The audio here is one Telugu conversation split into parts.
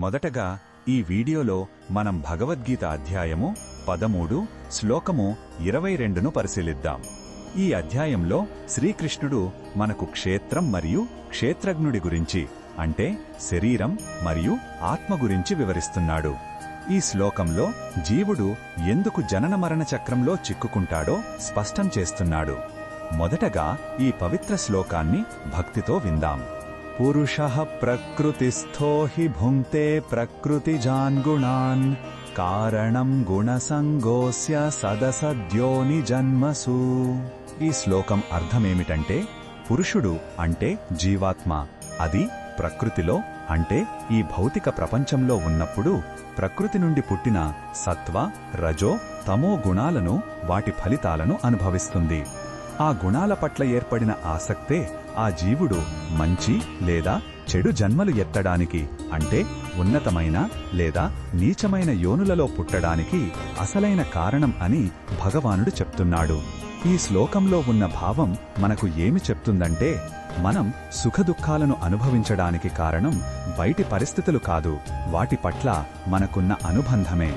మొదటగా ఈ వీడియోలో మనం భగవద్గీత అధ్యాయము 13 శ్లోకము 22ను పరిశీలిద్దాం. ఈ అధ్యాయంలో శ్రీకృష్ణుడు మనకు క్షేత్రం మరియు క్షేత్రజ్ఞుడి గురించి అంటే శరీరం మరియు ఆత్మ గురించి వివరిస్తున్నాడు. ఈ శ్లోకంలో జీవుడు ఎందుకు జనన మరణ చక్రంలో చిక్కుకుంటాడో స్పష్టం చేస్తున్నాడు. మొదటగా ఈ పవిత్ర శ్లోకాన్ని భక్తితో విందాం. పురుషః ప్రకృతిస్థో హి భుంక్తే ప్రకృతిజాన్ గుణాన్ కారణం గుణసంగోస్య సదసద్యోని జన్మసు. ఈ శ్లోకం అర్థమేమిటంటే పురుషుడు అంటే జీవాత్మ, అది ప్రకృతిలో అంటే ఈ భౌతిక ప్రపంచంలో ఉన్నప్పుడు ప్రకృతి నుండి పుట్టిన సత్వ, రజో, తమో గుణాలను వాటి ఫలితాలను అనుభవిస్తుంది. ఆ గుణాల పట్ల ఏర్పడిన ఆసక్తే ఆ జీవుడు మంచి లేదా చెడు జన్మలు ఎత్తడానికి అంటే ఉన్నతమైన లేదా నీచమైన యోనులలో పుట్టడానికి అసలైన కారణం అని భగవానుడు చెప్తున్నాడు. ఈ శ్లోకంలో ఉన్న భావం మనకు ఏమి చెప్తుందంటే మనం సుఖదుఖాలను అనుభవించడానికి కారణం బయటి పరిస్థితులు కాదు, వాటి పట్ల మనకున్న అనుబంధమే.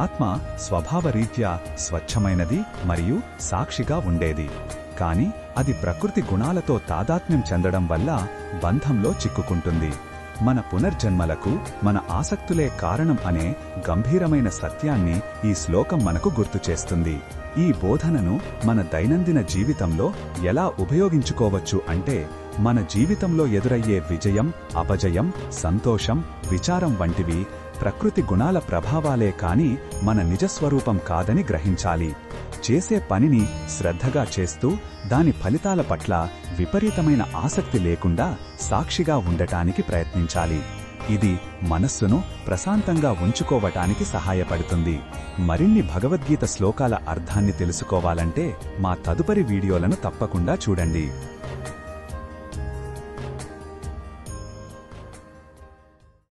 ఆత్మ స్వభావరీత్యా స్వచ్ఛమైనది మరియు సాక్షిగా ఉండేది. కాని అది ప్రకృతి గుణాలతో తాదాత్మ్యం చెందడం వల్ల బంధంలో చిక్కుకుంటుంది. మన పునర్జన్మలకు మన ఆసక్తులే కారణం అనే గంభీరమైన సత్యాన్ని ఈ శ్లోకం మనకు గుర్తుచేస్తుంది. ఈ బోధనను మన దైనందిన జీవితంలో ఎలా ఉపయోగించుకోవచ్చు అంటే మన జీవితంలో ఎదురయ్యే విజయం, అపజయం, సంతోషం, విచారం వంటివి ప్రకృతి గుణాల ప్రభావాలే కాని మన నిజస్వరూపం కాదని గ్రహించాలి. చేసే పనిని శ్రద్ధగా చేస్తూ దాని ఫలితాల పట్ల విపరీతమైన ఆసక్తి లేకుండా సాక్షిగా ఉండటానికి ప్రయత్నించాలి. ఇది మనస్సును ప్రశాంతంగా ఉంచుకోవటానికి సహాయపడుతుంది. మరిన్ని భగవద్గీత శ్లోకాల అర్థాన్ని తెలుసుకోవాలంటే మా తదుపరి వీడియోలను తప్పకుండా చూడండి.